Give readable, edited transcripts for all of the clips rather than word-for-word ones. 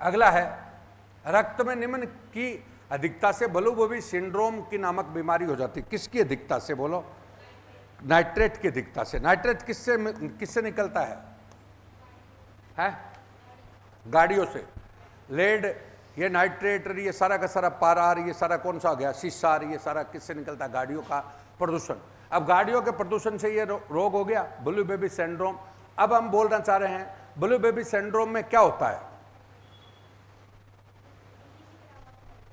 अगला है रक्त में निम्न की अधिकता से बलूबोवी सिंड्रोम की नामक बीमारी हो जाती है। किसकी अधिकता से बोलो? नाइट्रेट की अधिकता से। नाइट्रेट किससे निकलता है? गाड़ियों से। लेड, ये नाइट्रेट, ये सारा का सारा पारार, ये सारा कौन सा आ गया? सीसार, ये सारा किससे निकलता है? गाड़ियों का प्रदूषण। अब गाड़ियों के प्रदूषण से ये रोग हो गया ब्लू बेबी सिंड्रोम। अब हम बोलना चाह रहे हैं ब्लू बेबी सिंड्रोम में क्या होता है?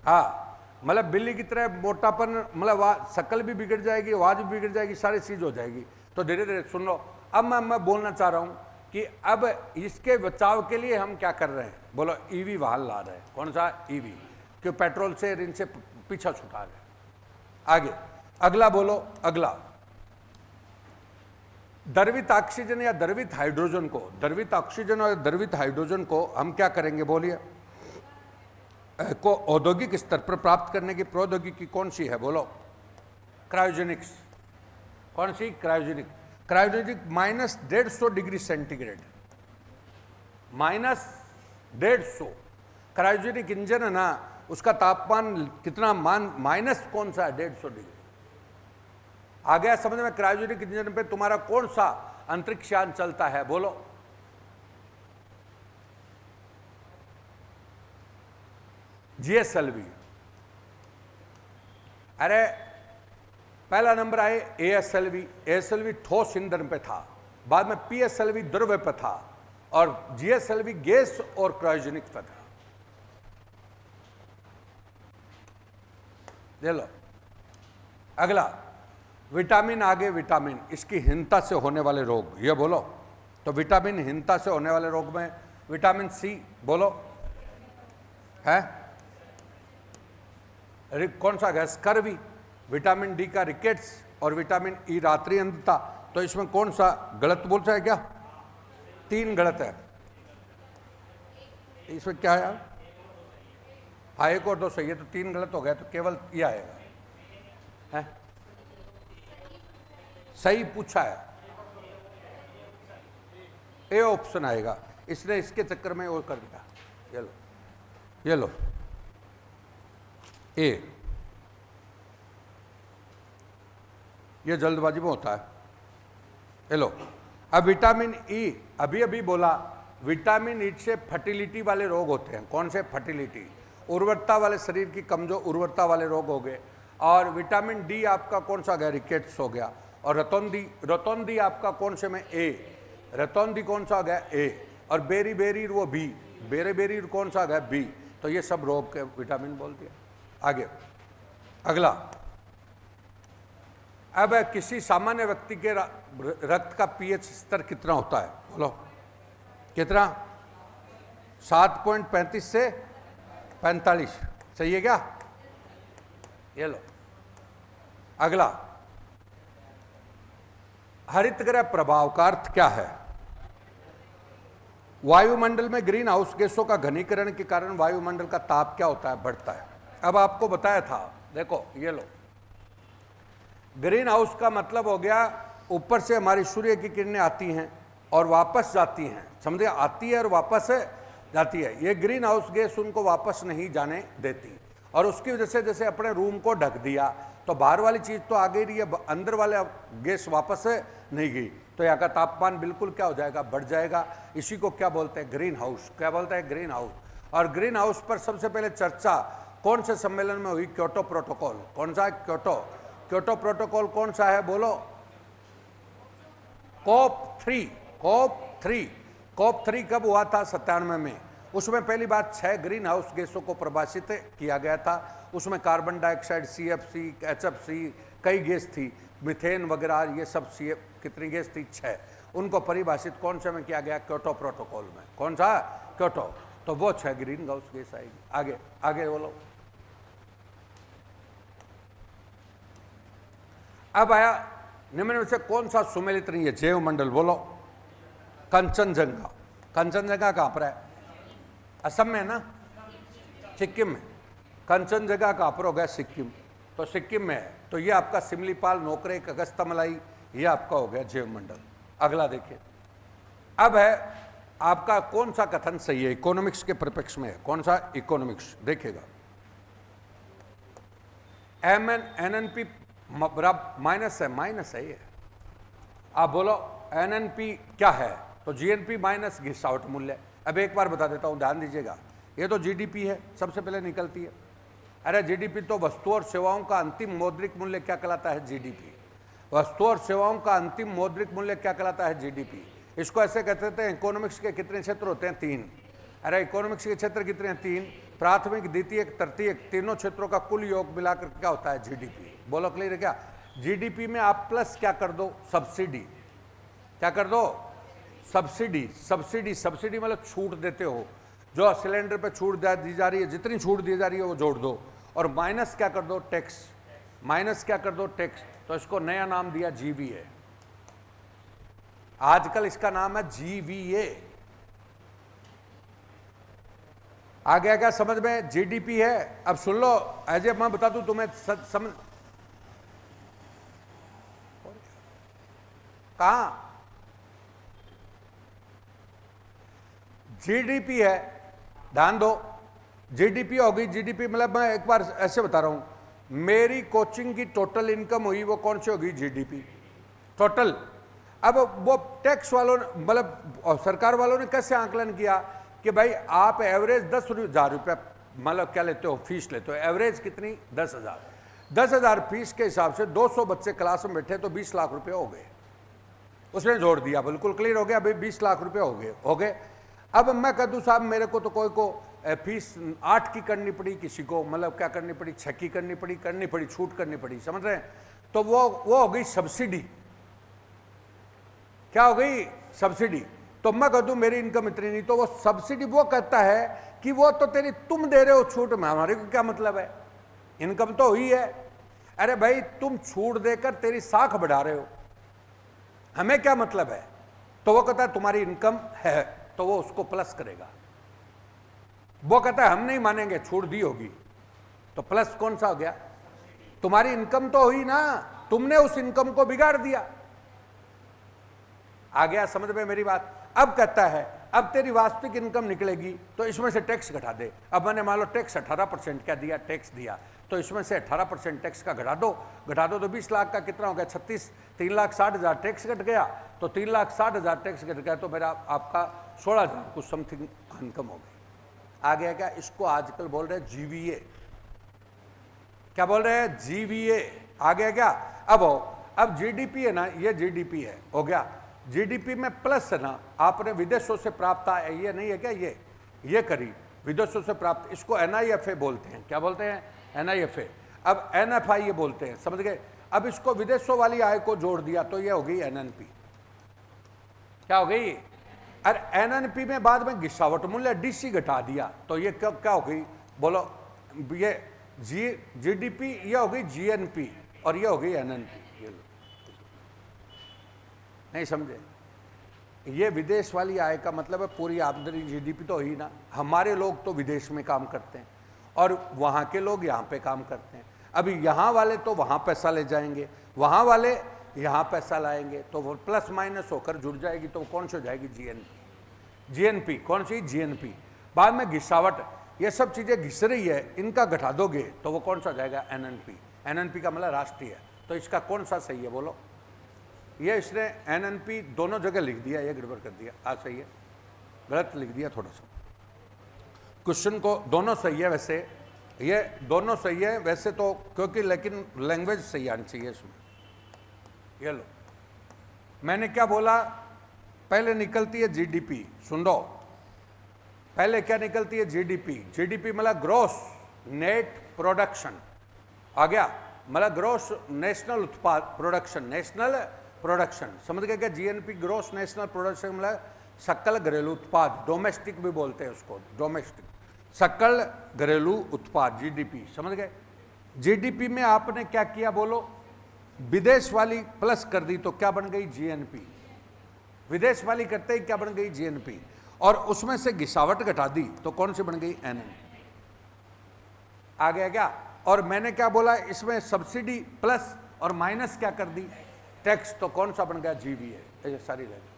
हाँ, मतलब बिल्ली की तरह मोटापन, मतलब शक्ल भी बिगड़ जाएगी, आवाज भी बिगड़ जाएगी, सारी चीज हो जाएगी। तो धीरे धीरे सुन लो। अब मैं बोलना चाह रहा हूं कि अब इसके बचाव के लिए हम क्या कर रहे हैं? बोलो, ईवी वाहन ला रहे हैं। कौन सा? ईवी, क्यों? पेट्रोल से इनसे पीछा छुटा रहे। आगे अगला बोलो। अगला द्रवित ऑक्सीजन या द्रवित हाइड्रोजन को, द्रवित ऑक्सीजन और द्रवित हाइड्रोजन को हम क्या करेंगे? बोलिए। को औद्योगिक स्तर पर प्राप्त करने की प्रौद्योगिकी कौन सी है? बोलो। क्रायोजेनिक्स। कौन सी? Cryogenic. Cryogenic -150 degree centigrade, -150। Cryogenic engine है ना, उसका तापमान कितना? माइनस कौन सा है? 150 डिग्री। आ गया समझ में? क्रायोजेनिक इंजन पे तुम्हारा कौन सा अंतरिक्ष यान चलता है? बोलो। GSLV। अरे पहला नंबर आए ASLV। ASLV ठोस ईंधन पे था, बाद में PSLV द्रव्य पे था, और GSLV गैस और क्रायोजेनिक पे था। ले लो। अगला विटामिन। आगे विटामिन, इसकी हीनता से होने वाले रोग, ये बोलो। तो विटामिन हीनता से होने वाले रोग में विटामिन C, बोलो। है कौन सा गैस? स्कर्वी। विटामिन D का रिकेट्स, और विटामिन E रात्रि अंधता। तो इसमें कौन सा गलत बोलता है? क्या 3 गलत है इसमें? क्या है यार? हाँ, 1 और 2 सही है, तो 3 गलत हो गया, तो केवल ये आएगा। है सही पूछा है, ए ऑप्शन आएगा। इसने इसके चक्कर में और कर दिया। ये लो, ये लो, ए। ये जल्दबाजी में होता है। ये लो। अब विटामिन ई, अभी अभी बोला, विटामिन ई से फर्टिलिटी वाले रोग होते हैं। कौन से? फर्टिलिटी, उर्वरता वाले, शरीर की कमजोर उर्वरता वाले रोग हो गए। और विटामिन डी आपका कौन सा गया? रिकेट्स हो गया। और रतौंधी, रतौंधी आपका कौन से में? ए। रतौंधी कौन सा गया? ए। और बेरी बेरी वो बी, बेरे बेरी कौन सा गया? बी। तो ये सब रोग के विटामिन बोल दिया। आगे अगला। अब किसी सामान्य व्यक्ति के रक्त का पीएच स्तर कितना होता है? बोलो। कितना? 7.35 से 45। सही है क्या? ये लो। अगला, हरितगृह प्रभाव का अर्थ क्या है? वायुमंडल में ग्रीन हाउस गैसों का घनीकरण के कारण वायुमंडल का ताप क्या होता है? बढ़ता है। अब आपको बताया था, देखो ये लो। ग्रीन हाउस का मतलब हो गया, ऊपर से हमारी सूर्य की किरणें आती हैं और वापस जाती हैं, समझे? आती है और वापस जाती है। ये ग्रीन हाउस गैस उनको वापस नहीं जाने देती, और उसकी वजह से जैसे अपने रूम को ढक दिया तो बाहर वाली चीज तो आ गई रही है, अंदर वाले गैस वापस नहीं गई, तो यहाँ का तापमान बिल्कुल क्या हो जाएगा? बढ़ जाएगा। इसी को क्या बोलते हैं? Green house. क्या बोलते हैं? Green house. और ग्रीन हाउस पर सबसे पहले चर्चा कौन से सम्मेलन में हुई? Kyoto protocol. कौन सा? क्योटो। क्योटो प्रोटोकॉल कौन सा है? बोलो। COP3। COP3 कब हुआ था? 97 में। उसमें पहली बात 6 ग्रीन हाउस गैसों को परिभाषित किया गया था। उसमें कार्बन डाइऑक्साइड, CFC, HFC, कई गैस थी, मीथेन वगैरह, ये सब कितनी गैस थी? 6। उनको परिभाषित कौन से में किया गया? क्योटो प्रोटोकॉल में। कौन सा? क्योटो। तो वो 6 ग्रीन हाउस गैस आएगी। आगे आगे बोलो। अब आया निम्न में से कौन सा सुमेलित नहीं है? जैव मंडल। बोलो। कंचनजंगा। कंचनजंगा कहां पर है? असम में है ना? सिक्किम में। कंचनजंगा कहां पर हो गया? सिक्किम। तो सिक्किम में है। तो ये आपका सिमलीपाल, नोकरेक, अगस्त्यमलाई, ये आपका हो गया जैव मंडल। अगला देखिए। अब है आपका कौन सा कथन सही है? इकोनॉमिक्स के परिप्रेक्ष्य में है। कौन सा? इकोनॉमिक्स। देखिएगा, एनएनपी माइनस है, माइनस है ये। आप बोलो एनएनपी क्या है, तो जीएनपी माइनस घिसावट मूल्य। अब एक बार बता देता हूं, ध्यान दीजिएगा। ये तो जीडीपी है, सबसे पहले निकलती है। अरे जीडीपी तो वस्तु और सेवाओं का अंतिम मौद्रिक मूल्य क्या कहलाता है? जीडीपी। वस्तु और सेवाओं का अंतिम मौद्रिक मूल्य क्या कहलाता है? जीडीपी। इसको ऐसे कहते थे, इकोनॉमिक्स के कितने क्षेत्र होते हैं? 3। अरे इकोनॉमिक्स के क्षेत्र कितने हैं? 3। प्राथमिक, द्वितीयक, तृतीयक, तीनों क्षेत्रों का कुल योग मिलाकर क्या होता है? जीडीपी। बोलो क्लियर है क्या? जीडीपी में आप प्लस क्या कर दो? सब्सिडी। क्या कर दो? सब्सिडी। सब्सिडी, सब्सिडी मतलब छूट देते हो, जो सिलेंडर पे छूट दी जा रही है, जितनी छूट दी जा रही है वो जोड़ दो। और माइनस क्या कर दो? टैक्स। माइनस क्या कर दो? टैक्स। तो इसको नया नाम दिया जीवीए। आजकल इसका नाम है जीवीए। आ गया क्या समझ में? जीडीपी है। अब सुन लो, ऐसे मैं बता दूं तुम्हें समझ। कहां? जीडीपी है, ध्यान दो। जीडीपी होगी, जीडीपी मतलब मैं एक बार ऐसे बता रहा हूं, मेरी कोचिंग की टोटल इनकम हुई, वो कौन सी होगी? GDP total. अब वो टैक्स वालों ने, मतलब सरकार वालों ने कैसे आंकलन किया कि भाई आप एवरेज 10,000 रुपये मतलब क्या लेते हो? फीस लेते हो। एवरेज कितनी? 10,000। 10,000 फीस के हिसाब से 200 बच्चे क्लास में बैठे तो 20 लाख रुपए हो गए। उसने जोड़ दिया, बिल्कुल क्लियर हो गया। भाई 20 लाख रुपए हो गए। अब मैं कह दूं साहब मेरे को तो कोई को फीस 8 की करनी पड़ी, किसी को मतलब क्या करनी पड़ी? 6 की करनी पड़ी, छूट करनी पड़ी, समझ रहे हैं? तो वो हो गई सब्सिडी। क्या हो गई? सब्सिडी। तो मैं कह दूं मेरी इनकम इतनी नहीं, तो वो सब्सिडी वो कहता है कि वो तो तेरी तुम दे रहे हो छूट में, हमारे को क्या मतलब है? इनकम तो हुई है। अरे भाई तुम छूट देकर तेरी साख बढ़ा रहे हो, हमें क्या मतलब है? तो वो कहता है तुम्हारी इनकम है, तो वो उसको प्लस करेगा। वो कहता है हम नहीं मानेंगे, छूट दी होगी। तो प्लस कौन सा हो गया? तुम्हारी इनकम तो हुई ना, तुमने उस इनकम को बिगाड़ दिया। आ गया समझ में मेरी बात? अब कहता है अब तेरी वास्तविक इनकम निकलेगी तो इसमें से टैक्स घटा दे। अब मैंने मान लो टैक्स 18% क्या दिया? टैक्स दिया। तो इसमें से 18% टैक्स का घटा दो तो 20 लाख का कितना हो गया? 3,60,000 टैक्स घट गया। तो 3,60,000 टैक्स घट गया तो मेरा आपका 16,000 कुछ समथिंग इनकम हो गई। आ गया क्या? इसको आजकल बोल रहे हैं जीवीए। क्या बोल रहे हैं? जीवीए। आ गया क्या? अब जीडीपी है ना, ये जीडीपी है, हो गया। जीडीपी में प्लस है ना, आपने विदेशों से प्राप्त है, ये नहीं है क्या? ये करी विदेशों से प्राप्त, इसको एनआईएफए बोलते हैं। क्या बोलते हैं? एनआईएफए। अब एनएफआई ये बोलते हैं, समझ गए? अब इसको विदेशों वाली आय को जोड़ दिया तो ये हो गई एनएनपी। क्या हो गई? अरे एनएनपी में बाद में गिरावट मूल्य डीसी घटा दिया तो ये क्या हो गई? बोलो, ये जीडीपी ये हो गई जीएनपी और ये हो गई एनएनपी। नहीं समझे? ये विदेश वाली आय का मतलब है पूरी आमदनी। जीडीपी तो ही ना, हमारे लोग तो विदेश में काम करते हैं और वहाँ के लोग यहाँ पे काम करते हैं। अभी यहाँ वाले तो वहाँ पैसा ले जाएंगे, वहाँ वाले यहाँ पैसा लाएंगे, तो वो प्लस माइनस होकर जुड़ जाएगी। तो वो कौन सी हो जाएगी? जीएनपी। जीएनपी कौन सी? जीएनपी। बाद में घिसावट, ये सब चीज़ें घिस रही है, इनका घटा दोगे तो वो कौन सा हो जाएगा? एनएनपी। एनएनपी का मतलब राष्ट्रीय। तो इसका कौन सा सही है बोलो? ये इसने एनएनपी दोनों जगह लिख दिया, ये गड़बड़ कर दिया। आज सही है, गलत लिख दिया थोड़ा सा। क्वेश्चन को दोनों सही है वैसे, ये दोनों सही है वैसे तो, क्योंकि लेकिन लैंग्वेज सही आनी चाहिए इसमें। ये लो, मैंने क्या बोला? पहले निकलती है जीडीपी। सुन लो, पहले क्या निकलती है? जीडीपी। जीडीपी मतलब ग्रोस नेट प्रोडक्शन। आ गया? मतलब ग्रोस नेशनल उत्पाद प्रोडक्शन, नेशनल प्रोडक्शन। समझ गए क्या? जीएनपी ग्रोस नेशनल प्रोडक्शन मतलब सकल घरेलू उत्पाद, डोमेस्टिक भी बोलते हैं उसको, डोमेस्टिक सकल घरेलू उत्पाद, जीडीपी। समझ गए? जीडीपी में आपने क्या किया बोलो? विदेश वाली प्लस कर दी तो क्या बन गई? जीएनपी। विदेश वाली करते ही क्या बन गई? जीएनपी। और उसमें से घिसावट घटा दी तो कौन सी बन गई? एनएनपी। आ गया क्या? और मैंने क्या बोला? इसमें सब्सिडी प्लस और माइनस क्या कर दी? टैक्स। तो कौन सा बन गया? जीवीए। ये सारी रह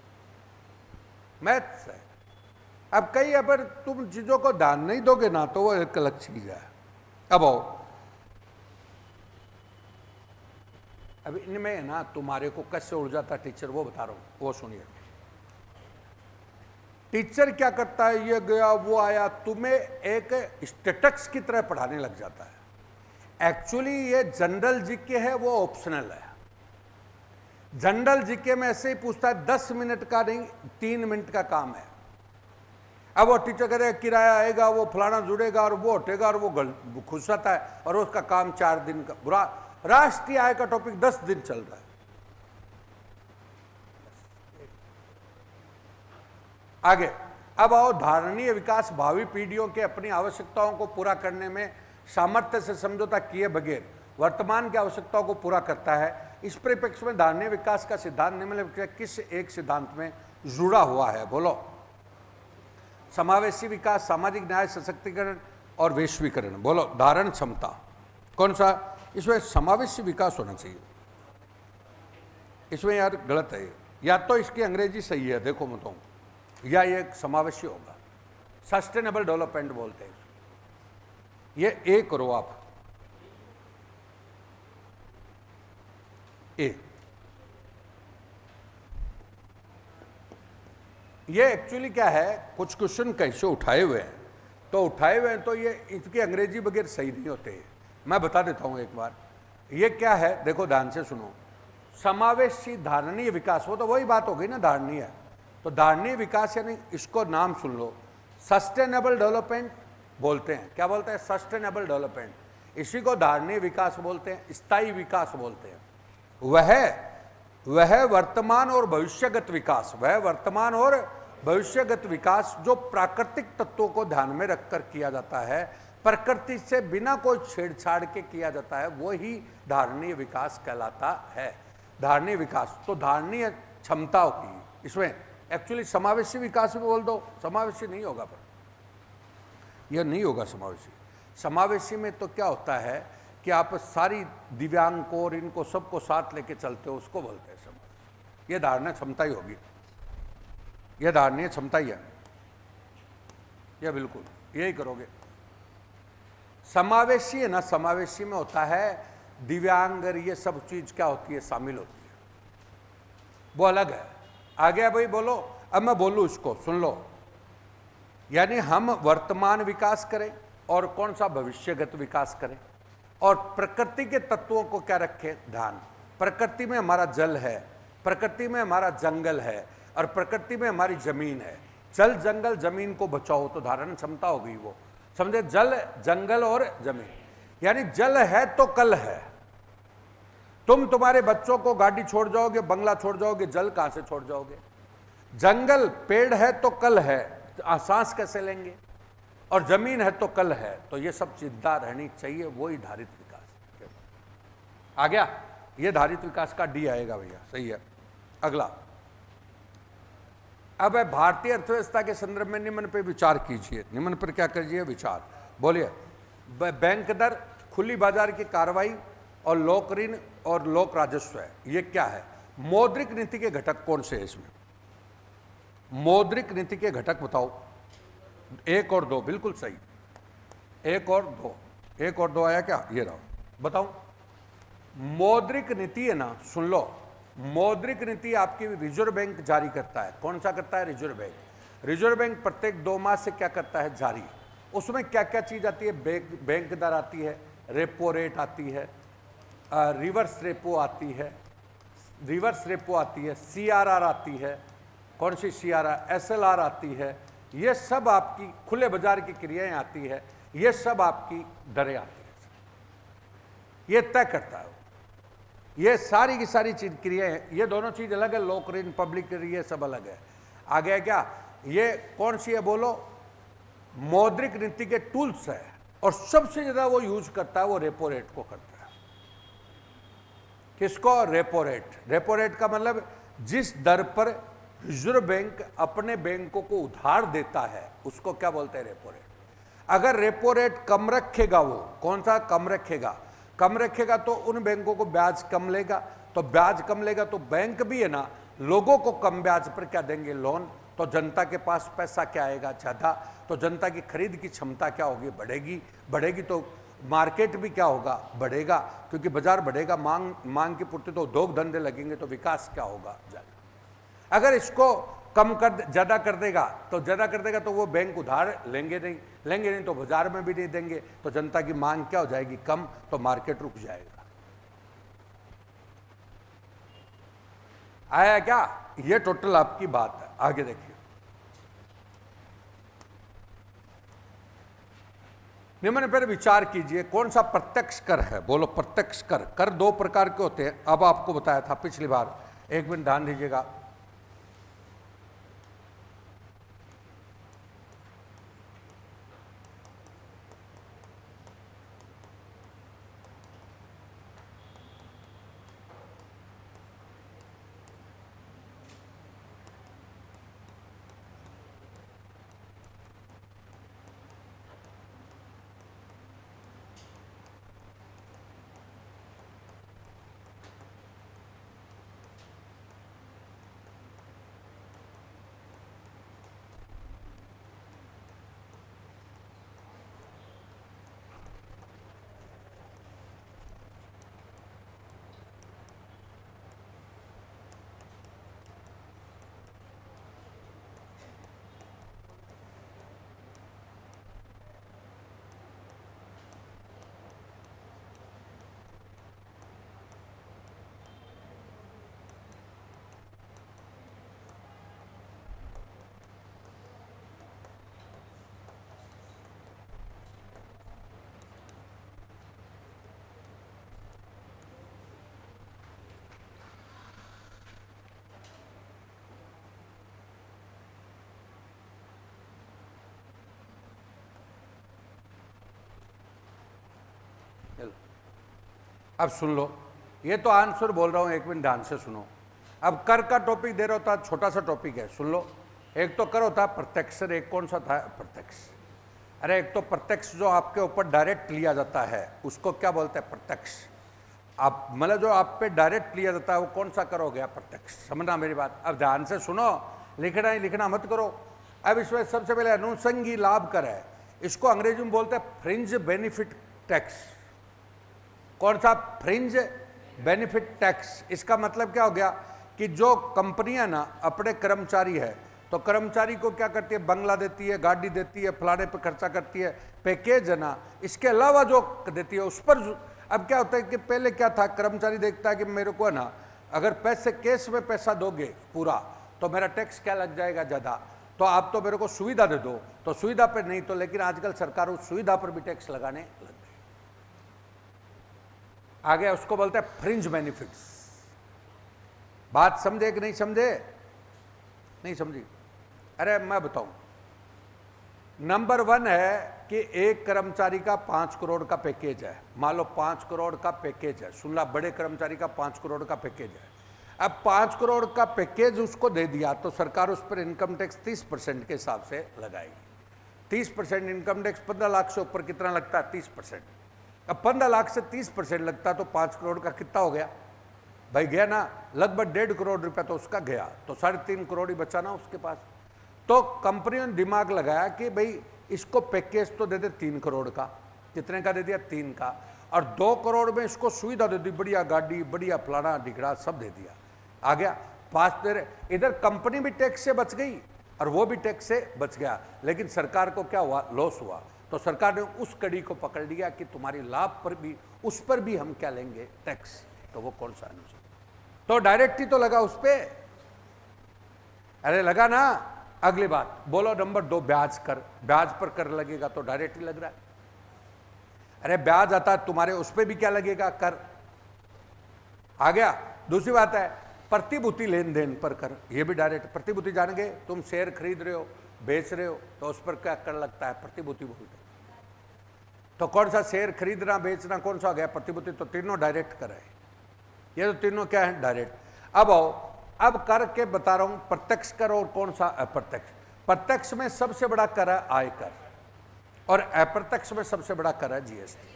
मैथ्स है। अब कई अगर तुम चीजों को ध्यान नहीं दोगे ना तो वो एक अलग चीज है। अब आओ, अब इनमें ना तुम्हारे को कैसे उड़ जाता टीचर वो बता रहा हूं, वो सुनिए। टीचर क्या करता है, ये गया वो आया, तुम्हें एक स्टेटस की तरह पढ़ाने लग जाता है। एक्चुअली ये जनरल जीके है, वो ऑप्शनल है। जनरल जीके में ऐसे ही पूछता है, 10 मिनट का नहीं 3 मिनट का काम है। अब वो टीचर कह रहे किराया आएगा, वो फलाना जुड़ेगा और वो हटेगा और वो खुश रहता है, और उसका काम 4 दिन का बुरा। राष्ट्रीय आय का टॉपिक 10 दिन चल रहा है। आगे अब आओ, धारणीय विकास भावी पीढ़ियों के अपनी आवश्यकताओं को पूरा करने में सामर्थ्य से समझौता किए बगैर वर्तमान की आवश्यकताओं को पूरा करता है। इस परिप्रेक्ष्य में धारणीय विकास का सिद्धांत निम्नलिखित किस एक सिद्धांत में जुड़ा हुआ है, बोलो? समावेशी विकास, सामाजिक न्याय, सशक्तिकरण और वैश्वीकरण। बोलो, धारण क्षमता कौन सा? इसमें समावेशी विकास होना चाहिए। इसमें यार गलत है, या तो इसकी अंग्रेजी सही है, देखो मैं बताऊं, या ये समावेशी होगा। सस्टेनेबल डेवलपमेंट बोलते हैं ये। ए करो आप, ए। ये एक्चुअली क्या है, कुछ क्वेश्चन कैसे उठाए हुए हैं, तो उठाए हुए हैं तो ये इसकी अंग्रेजी बगैर सही नहीं होते। मैं बता देता हूं एक बार, ये क्या है, देखो ध्यान से सुनो। समावेशी धारणीय विकास, वो तो वही बात हो गई ना, धारणीय। तो धारणीय विकास यानी इसको नाम सुन लो, सस्टेनेबल डेवलपमेंट बोलते हैं। क्या बोलते हैं? Sustainable development. इसी को धारणीय विकास बोलते हैं, स्थायी विकास बोलते हैं। वह वर्तमान और भविष्यगत विकास, वह वर्तमान और भविष्यगत विकास जो प्राकृतिक तत्वों को ध्यान में रखकर किया जाता है, प्रकृति से बिना कोई छेड़छाड़ के किया जाता है, वो ही धारणीय विकास कहलाता है। धारणीय विकास तो धारणीय क्षमता होगी। इसमें एक्चुअली समावेशी विकास भी बोल दो, समावेशी नहीं होगा, पर यह नहीं होगा समावेशी। समावेशी में तो क्या होता है कि आप सारी दिव्यांग को और इनको सबको साथ लेके चलते हो, उसको बोलते हैं समावेशी। यह धारणीय क्षमता ही होगी, यह धारणीय क्षमता ही है, यह बिल्कुल यही करोगे। समावेशी है ना, समावेशी में होता है दिव्यांग, ये सब चीज क्या होती है, शामिल होती है, वो अलग है। आ गया भाई, बोलो। अब मैं बोलूं इसको, सुन लो। यानी हम वर्तमान विकास करें और कौन सा भविष्यगत विकास करें, और प्रकृति के तत्वों को क्या रखें, ध्यान। प्रकृति में हमारा जल है, प्रकृति में हमारा जंगल है, और प्रकृति में हमारी जमीन है। जल जंगल जमीन को बचाओ, तो धारण क्षमता हो गई वो, समझे? जल जंगल और जमीन, यानी जल है तो कल है। तुम तुम्हारे बच्चों को गाड़ी छोड़ जाओगे, बंगला छोड़ जाओगे, जल कहां से छोड़ जाओगे? जंगल पेड़ है तो कल है, सांस कैसे लेंगे? और जमीन है तो कल है। तो ये सब चिंता रहनी चाहिए, वही धारित विकास। आ गया, ये धारित विकास का डी आएगा भैया, सही है। अगला, अब भारतीय अर्थव्यवस्था के संदर्भ में निम्न पर विचार कीजिए। निम्न पर क्या कीजिए, विचार। बोलिए। बैंक दर, खुली बाजार की कार्रवाई और लोक ऋण और लोक राजस्व है। ये क्या है? मौद्रिक नीति के घटक कौन से है इसमें? मौद्रिक नीति के घटक बताओ। 1 और 2 बिल्कुल सही, 1 और 2, 1 और 2 आया क्या? ये रहो, बताओ। मौद्रिक नीति है ना, सुन लो। मौद्रिक नीति आपकी रिजर्व बैंक जारी करता है। कौन सा करता है? Reserve bank. रिजर्व बैंक प्रत्येक 2 माह से क्या करता है? जारी। उसमें क्या क्या चीज आती है? बैंक दर आती है, रेपो रेट आती है, रिवर्स रेपो आती है, सीआरआर आती है। कौन सी सीआरआर? एसएलआर आती है। ये सब आपकी खुले बाजार की क्रियाएं आती है, ये सब आपकी दरें आती है। ये तय करता है, ये सारी की सारी चीज क्रियाएं। ये दोनों चीज अलग है, लोक ऋण, पब्लिक ऋण, ये सब अलग है। आ गया क्या? ये कौन सी है बोलो? मौद्रिक नीति के टूल्स है, और सबसे ज्यादा वो यूज करता है, वो रेपो रेट को करता है। किसको? Repo rate. रेपो रेट का मतलब जिस दर पर रिजर्व बैंक अपने बैंकों को उधार देता है, उसको क्या बोलते हैं? Repo rate. अगर रेपो रेट कम रखेगा, वो कौन सा कम रखेगा? कम रखेगा तो उन बैंकों को ब्याज कम लेगा, तो ब्याज कम लेगा तो बैंक भी है ना, लोगों को कम ब्याज पर क्या देंगे? लोन। तो जनता के पास पैसा क्या आएगा? ज़्यादा। तो जनता की खरीद की क्षमता क्या होगी? बढ़ेगी। बढ़ेगी तो मार्केट भी क्या होगा? बढ़ेगा, क्योंकि बाजार बढ़ेगा, मांग की पूर्ति, तो उद्योग धंधे लगेंगे, तो विकास क्या होगा? ज़्यादा। अगर इसको कम कर ज़्यादा कर देगा तो वो बैंक उधार लेंगे नहीं, तो बाजार में भी नहीं देंगे, तो जनता की मांग क्या हो जाएगी? कम, तो मार्केट रुक जाएगा। आया क्या? ये टोटल आपकी बात है। आगे देखिए, निम्न पर विचार कीजिए, कौन सा प्रत्यक्ष कर है? बोलो प्रत्यक्ष कर। कर दो प्रकार के होते हैं, अब आपको बताया था पिछली बार, एक मिनट ध्यान दीजिएगा। अब सुन लो, ये तो आंसर बोल रहा हूं, एक मिनट ध्यान से सुनो। अब कर का टॉपिक दे रहा होता, छोटा सा टॉपिक है, सुन लो। एक तो कर होता है प्रत्यक्ष, एक कौन सा था? प्रत्यक्ष। अरे एक तो प्रत्यक्ष जो आपके ऊपर डायरेक्ट लिया जाता है, उसको क्या बोलते हैं? प्रत्यक्ष। आप मतलब जो आप पे डायरेक्ट लिया जाता है, वो कौन सा कर हो गया? प्रत्यक्ष। समझना मेरी बात, अब ध्यान से सुनो, लिखना ही लिखना मत करो। अब इसमें सबसे पहले अनुषंगी लाभ कर है, इसको अंग्रेजी में बोलते हैं फ्रिंज बेनिफिट टैक्स। कौन सा? Fringe benefit tax. इसका मतलब क्या हो गया कि जो कंपनियां ना अपने कर्मचारी है, तो कर्मचारी को क्या करती है? बंगला देती है, गाड़ी देती है, फलाने पे खर्चा करती है, पैकेज है ना, इसके अलावा जो देती है उस पर। अब क्या होता है कि पहले क्या था, कर्मचारी देखता है कि मेरे को ना अगर पैसे कैश में पैसा दोगे पूरा, तो मेरा टैक्स क्या लग जाएगा? ज़्यादा। तो आप तो मेरे को सुविधा दे दो, तो सुविधा पर नहीं तो, लेकिन आजकल सरकार उस सुविधा पर भी टैक्स लगाने लग गई। आगे उसको बोलते हैं फ्रिंज बेनिफिट्स। बात समझे कि नहीं समझे? नहीं समझी? अरे मैं बताऊं, नंबर 1 है कि एक कर्मचारी का 5 करोड़ का पैकेज है। मान लो 5 करोड़ का पैकेज है, सुन ला, बड़े कर्मचारी का 5 करोड़ का पैकेज है। अब 5 करोड़ का पैकेज उसको दे दिया, तो सरकार उस पर इनकम टैक्स 30% के हिसाब से लगाएगी। 30% इनकम टैक्स 15 लाख से ऊपर कितना लगता है? 30%। अब 15 लाख से 30% लगता तो 5 करोड़ का कितना हो गया भाई? गया ना लगभग 1.5 करोड़ रुपया, तो उसका गया, तो 3.5 करोड़ ही बचा ना उसके पास। तो कंपनियों ने दिमाग लगाया कि भाई इसको पैकेज तो दे दे 3 करोड़ का। कितने का दे दिया? 3 का। और 2 करोड़ में इसको सुविधा दे दी, बढ़िया गाड़ी, बढ़िया फलाना ढिगड़ा सब दे दिया। आ गया 5 दे रहे। इधर कंपनी भी टैक्स से बच गई और वो भी टैक्स से बच गया, लेकिन सरकार को क्या हुआ? लॉस हुआ। तो सरकार ने उस कड़ी को पकड़ लिया कि तुम्हारी लाभ पर भी, उस पर भी हम क्या लेंगे? टैक्स। तो वो कौन सा अनुसार? तो डायरेक्ट ही तो लगा उस पे। अरे लगा ना। अगली बात बोलो, नंबर 2 ब्याज कर। ब्याज पर कर लगेगा तो डायरेक्ट ही लग रहा है। अरे ब्याज आता है तुम्हारे, उस पर भी क्या लगेगा? कर। आ गया। दूसरी बात है प्रतिभूति लेन देन पर कर, ये भी डायरेक्ट। प्रतिभूति जानेंगे, तुम शेयर खरीद रहे हो, बेच रहे हो, तो उस पर क्या कर लगता है? प्रतिभूति बोलते हैं। तो कौन सा? शेयर खरीदना बेचना कौन सा हो गया? प्रतिभूति। तो तीनों डायरेक्ट कर है। ये तो तीनों क्या है? डायरेक्ट। अब आओ, अब कर के बता रहा हूं, प्रत्यक्ष कर और कौन सा? अप्रत्यक्ष। प्रत्यक्ष में सबसे बड़ा कर है आयकर, और अप्रत्यक्ष में सबसे बड़ा कर है जीएसटी।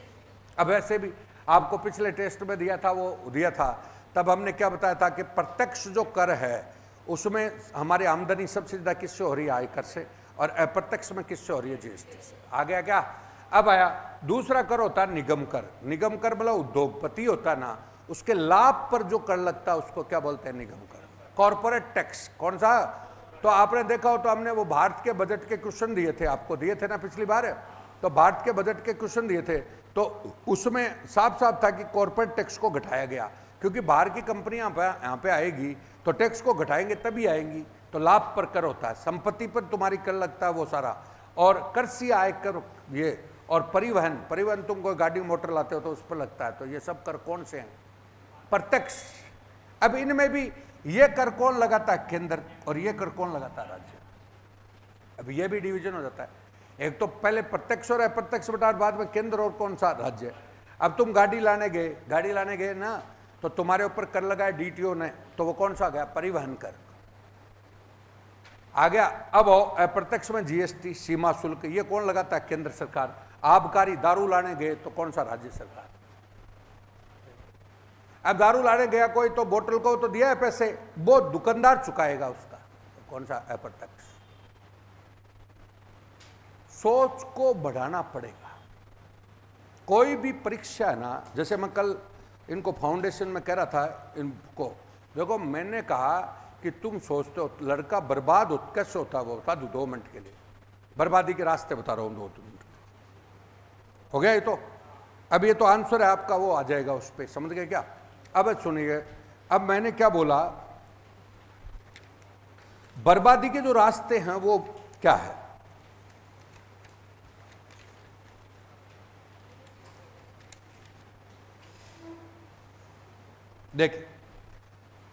अब वैसे भी आपको पिछले टेस्ट में दिया था, वो दिया था, तब हमने क्या बताया था कि प्रत्यक्ष जो कर है उसमें हमारी आमदनी सबसे ज़्यादा किससे हो रही है? आयकर से। और अप्रत्यक्ष में किससे हो रही है? जीएसटी से। आ गया क्या? अब आया दूसरा कर होता है निगम कर। निगम कर मतलब उद्योगपति होता है ना, उसके लाभ पर जो कर लगता है उसको क्या बोलते हैं? निगम कर। कॉर्पोरेट टैक्स कौन सा? तो आपने देखा हो तो हमने वो भारत के बजट के क्वेश्चन दिए थे, आपको दिए थे ना पिछली बार, तो भारत के बजट के क्वेश्चन दिए थे, तो उसमें साफ साफ था कि कॉर्पोरेट टैक्स को घटाया गया, क्योंकि बाहर की कंपनियां यहाँ पे आएगी तो टैक्स को घटाएंगे तभी आएंगी। तो लाभ पर कर होता है, संपत्ति पर तुम्हारी कर लगता है वो सारा, और कृषि आयकर ये, और परिवहन, परिवहन तुम कोई गाड़ी मोटर लाते हो तो उस पर लगता है। तो ये सब कर कौन से हैं? प्रत्यक्ष। अब इनमें भी ये कर कौन लगाता है? केंद्र। और ये कर कौन लगाता है? राज्य। अब ये भी डिवीजन हो जाता है, एक तो पहले प्रत्यक्ष और अप्रत्यक्ष बटा, बाद में केंद्र और कौन सा? राज्य। अब तुम गाड़ी लाने गए ना, तो तुम्हारे ऊपर कर लगाया डीटीओ ने, तो वो कौन सा गया? परिवहन कर आ गया। अब अप्रत्यक्ष में जीएसटी, सीमा शुल्क, ये कौन लगाता है? केंद्र सरकार। आबकारी, दारू लाने गए तो कौन सा? राज्य सरकार। अब दारू लाने गया कोई, तो बोतल को तो दिया है पैसे, वो दुकानदार चुकाएगा उसका, तो कौन सा? अप्रत्यक्ष। सोच को बढ़ाना पड़ेगा। कोई भी परीक्षा है ना, जैसे मैं कल इनको फाउंडेशन में कह रहा था इनको, देखो मैंने कहा कि तुम सोचते हो लड़का बर्बाद हो कैसे होता है, वो बता दूं 2 मिनट के लिए, बर्बादी के रास्ते बता रहा हूं 2 मिनट। हो गया ये तो? अब ये तो आंसर है आपका, वो आ जाएगा उस पर, समझ गए क्या? अब सुनिए, अब मैंने क्या बोला, बर्बादी के जो रास्ते हैं वो क्या है? देखिए,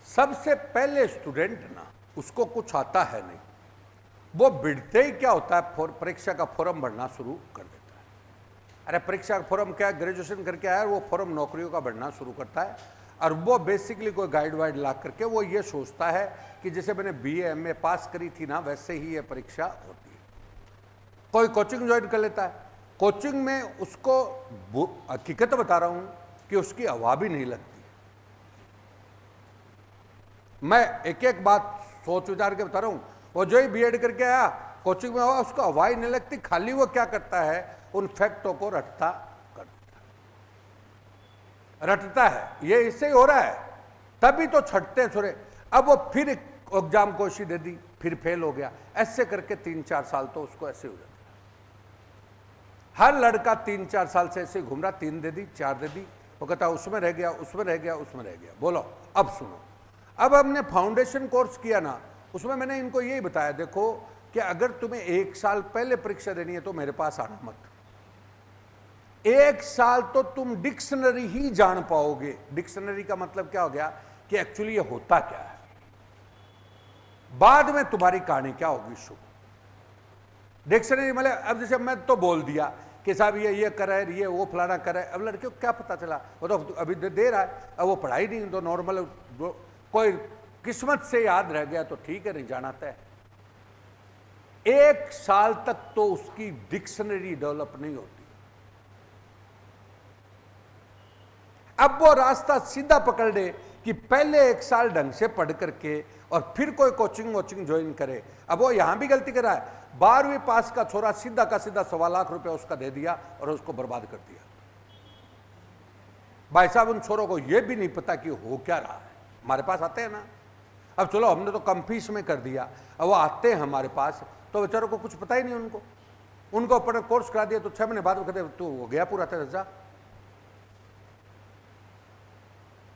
सबसे पहले स्टूडेंट ना, उसको कुछ आता है नहीं, वो बिड़ते ही क्या होता है? परीक्षा का फॉर्म भरना शुरू कर देता है। अरे परीक्षा का फॉर्म क्या, ग्रेजुएशन करके आया, वो फॉर्म नौकरियों का भरना शुरू करता है, और वो बेसिकली कोई गाइड वाइड ला करके वो ये सोचता है कि जैसे मैंने बीए एमए पास करी थी ना, वैसे ही ये परीक्षा होती है। कोई कोचिंग ज्वाइन कर लेता है, कोचिंग में उसको हकीकत बता रहा हूं कि उसकी हवा भी नहीं लगती। मैं एक एक बात सोच विचार के बता रहा हूं। वो जो ही बीएड करके आया कोचिंग में हुआ, उसको हवा ही नहीं लगती, खाली वो क्या करता है? उन फैक्टों को रटता है। ये इससे ही हो रहा है, तभी तो छटते हैं छोरे। अब वो फिर एग्जाम कोशिश दे दी, फिर फेल हो गया, ऐसे करके 3-4 साल तो उसको ऐसे हो जाता है। हर लड़का 3-4 साल से ऐसे घूम रहा, 3 दे दी, 4 दे दी, वो कहता उसमें रह गया, उसमें रह गया, उसमें रह गया। बोलो अब सुनो, अब हमने फाउंडेशन कोर्स किया ना, उसमें मैंने इनको यही बताया, देखो कि अगर तुम्हें 1 साल पहले परीक्षा देनी है तो मेरे पास आना मत। 1 साल तो तुम डिक्शनरी ही जान पाओगे। डिक्शनरी का मतलब क्या हो गया कि एक्चुअली ये होता क्या है, बाद में तुम्हारी कहानी क्या होगी शुभ। डिक्शनरी मतलब, अब जैसे मैं तो बोल दिया कि साहब ये कर रहा है, ये वो फलाना कर रहा है, अब लड़के को क्या पता चला? वो तो अभी दे रहा है, अब वो पढ़ाई नहीं, तो नॉर्मल कोई किस्मत से याद रह गया तो ठीक है, नहीं जाना तय। 1 साल तक तो उसकी डिक्शनरी डेवलप नहीं होती। अब वो रास्ता सीधा पकड़ ले कि पहले 1 साल ढंग से पढ़ करके और फिर कोई कोचिंग वोचिंग ज्वाइन करे। अब वो यहां भी गलती कर रहा है, 12वीं पास का छोरा सीधा का सीधा 1.25 लाख रुपया उसका दे दिया और उसको बर्बाद कर दिया। भाई साहब, उन छोरों को यह भी नहीं पता कि हो क्या रहा है। हमारे पास आते हैं ना, अब चलो हमने तो कम फीस में कर दिया, अब वो आते हैं हमारे पास तो बेचारों को कुछ पता ही नहीं। उनको अपना कोर्स करा दिया तो 6 महीने बाद वो कहते तू हो गया पूरा तेरा जा।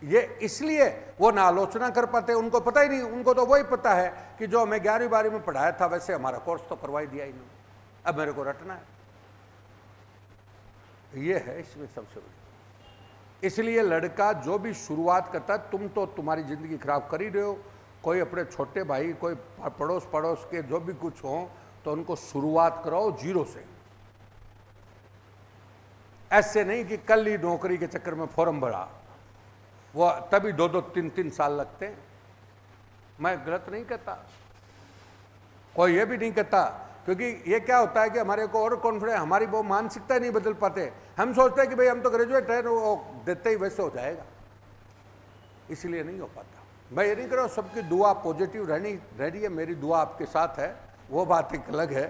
ये इसलिए वो ना आलोचना कर पाते, उनको पता ही नहीं। उनको तो वही पता है कि जो हमें 11वीं 12वीं में पढ़ाया था वैसे हमारा कोर्स तो करवा ही दिया ही नहीं, अब मेरे को रटना है। ये है इसमें सबसे बड़ी। इसलिए लड़का जो भी शुरुआत करता है, तुम तो तुम्हारी जिंदगी खराब कर ही रहे हो। कोई अपने छोटे भाई, कोई पड़ोस के जो भी कुछ हो, तो उनको शुरुआत कराओ 0 से। ऐसे नहीं कि कल ही नौकरी के चक्कर में फॉर्म भरा, वो तभी 2-2, 3-3 साल लगते हैं। मैं गलत नहीं कहता, कोई ये भी नहीं कहता, क्योंकि ये क्या होता है कि हमारे को और कॉन्फिडेंस, हमारी वो मानसिकता नहीं बदल पाते। हम सोचते हैं कि भाई हम तो ग्रेजुएट हैं, वो देते ही वैसे हो जाएगा, इसलिए नहीं हो पाता। मैं ये नहीं कर रहा हूँ सबकी दुआ पॉजिटिव रह रही है, मेरी दुआ आपके साथ है, वो बात एक अलग है,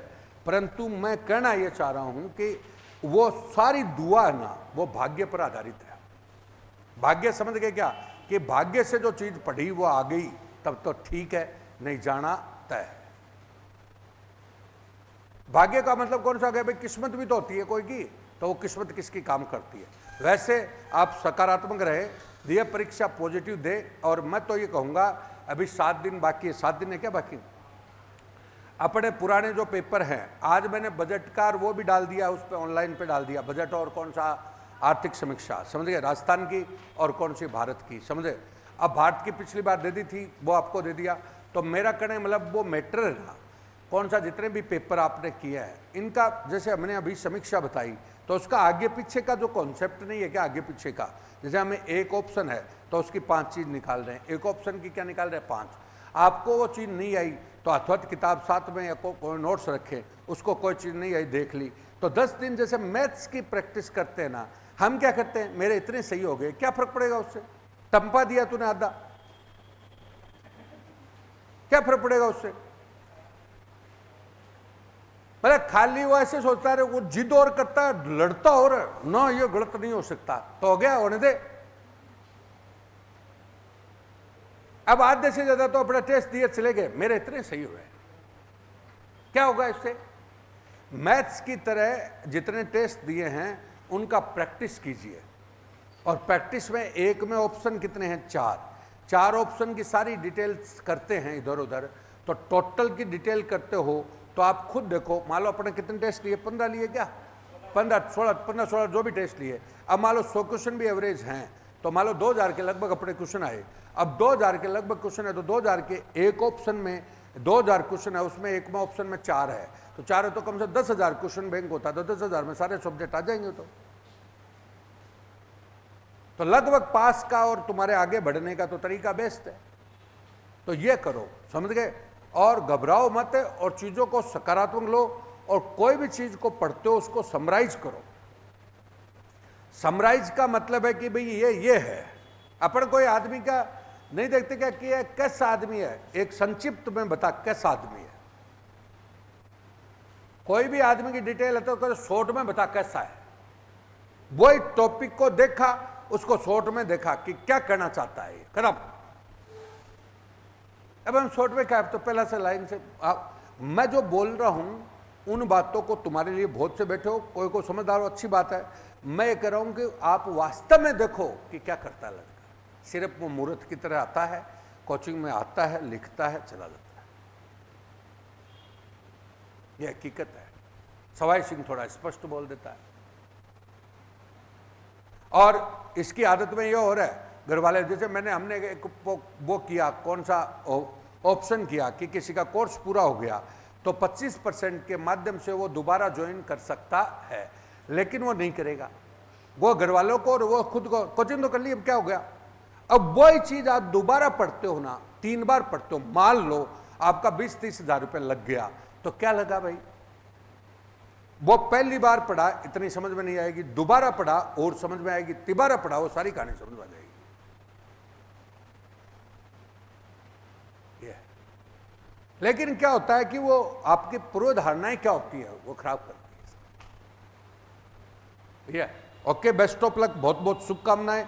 परंतु मैं कहना ये चाह रहा हूँ कि वो सारी दुआ है ना, वो भाग्य पर आधारित है। भाग्य समझ गए क्या, कि भाग्य से जो चीज पढ़ी वो आ गई तब तो ठीक है, नहीं जाना तय है। भाग्य का मतलब कौन सा गया भाई, किस्मत भी तो होती है कोई की, तो वो किस्मत किसकी काम करती है। वैसे आप सकारात्मक रहे, दिए परीक्षा पॉजिटिव दे, और मैं तो ये कहूंगा अभी 7 दिन बाकी है, 7 दिन है क्या बाकी, अपने पुराने जो पेपर हैं, आज मैंने बजट का वो भी डाल दिया उस पर, ऑनलाइन पे डाल दिया बजट, और कौन सा आर्थिक समीक्षा, समझ गए, राजस्थान की और कौन सी भारत की, समझे। अब भारत की पिछली बार दे दी थी, वो आपको दे दिया, तो मेरा कहने मतलब वो मैटर है ना, कौन सा जितने भी पेपर आपने किया है इनका, जैसे हमने अभी समीक्षा बताई, तो उसका आगे पीछे का जो कॉन्सेप्ट नहीं है क्या, आगे पीछे का, जैसे हमें एक ऑप्शन है तो उसकी 5 चीज निकाल रहे हैं, एक ऑप्शन की क्या निकाल रहे हैं, 5। आपको वो चीज नहीं आई तो अथवत किताब साथ में या कोई नोट्स रखें, उसको कोई चीज नहीं आई देख ली, तो 10 दिन जैसे मैथ्स की प्रैक्टिस करते हैं ना, हम क्या करते हैं, मेरे इतने सही हो गए, क्या फर्क पड़ेगा उससे, टंपा दिया तूने आधा, क्या फर्क पड़ेगा उससे। मतलब खाली वो ऐसे सोचता है, वो जिद और करता है, लड़ता और ना, ये गलत नहीं हो सकता, तो हो गया, होने दे। अब आधे से ज्यादा तो अपना टेस्ट दिए चले गए, मेरे इतने सही हुए, क्या होगा इससे। मैथ्स की तरह जितने टेस्ट दिए हैं उनका प्रैक्टिस कीजिए, और प्रैक्टिस में एक में ऑप्शन कितने हैं, 4 ऑप्शन की सारी डिटेल्स करते हैं इधर उधर, तो टोटल की डिटेल करते हो तो आप खुद देखो, मान लो अपने कितने टेस्ट लिए, 15 लिए क्या, 15-16 जो भी टेस्ट लिए, अब मान लो 100 क्वेश्चन भी एवरेज हैं, तो मान लो 2000 के लगभग अपने क्वेश्चन आए। अब 2000 के लगभग क्वेश्चन है, तो 2000 के एक ऑप्शन में 2000 क्वेश्चन है, उसमें एक में ऑप्शन में 4 है, तो 4 है तो कम से 10,000 क्वेश्चन बैंक होता, तो 10,000 में सारे सब्जेक्ट आ जाएंगे। तो लगभग पास का और तुम्हारे आगे बढ़ने का तो तरीका बेस्ट है, तो ये करो, समझ गए। और घबराओ मत, और चीजों को सकारात्मक लो, और कोई भी चीज को पढ़ते हो उसको समराइज करो। समराइज का मतलब है कि भाई ये है, अपन कोई आदमी का नहीं देखते क्या कि ये कैसा आदमी है, एक संक्षिप्त में बता कैसा आदमी है। कोई भी आदमी की डिटेल है तो शॉर्ट में बता कैसा है, वही टॉपिक को देखा, उसको शॉर्ट में देखा कि क्या कहना चाहता है, खत्म। अब हम शॉर्ट में क्या, तो पहला से लाइन से मैं जो बोल रहा हूं उन बातों को तुम्हारे लिए बहुत से बैठे हो, कोई को समझदार हो, अच्छी बात है। मैं ये कह रहा हूं कि आप वास्तव में देखो कि क्या करता है लड़का, सिर्फ वो मूर्त की तरह आता है, कोचिंग में आता है, लिखता है, चला जाता है, ये हकीकत है। सवाई सिंह थोड़ा स्पष्ट बोल देता है, और इसकी आदत में ये हो रहा है घर वाले, जैसे हमने एक वो किया, कौन सा ऑप्शन किया कि किसी का कोर्स पूरा हो गया तो 25% के माध्यम से वो दोबारा ज्वाइन कर सकता है, लेकिन वो नहीं करेगा, वो घर वालों को और वो खुद को, कोचिंग तो कर ली, अब क्या हो गया। अब वही चीज आप दोबारा पढ़ते हो ना, 3 बार पढ़ते हो, मान लो आपका 20-30 हजार रुपये लग गया, तो क्या लगा भाई, वो पहली बार पढ़ा इतनी समझ में नहीं आएगी, दोबारा पढ़ा और समझ में आएगी, तिबारा पढ़ा वो सारी कहानी समझ में आ जाएगी। लेकिन क्या होता है कि वो आपकी पूर्व धारणाएं क्या होती है वो खराब करती है। ओके, बेस्ट ऑफ लक, बहुत बहुत शुभकामनाएं।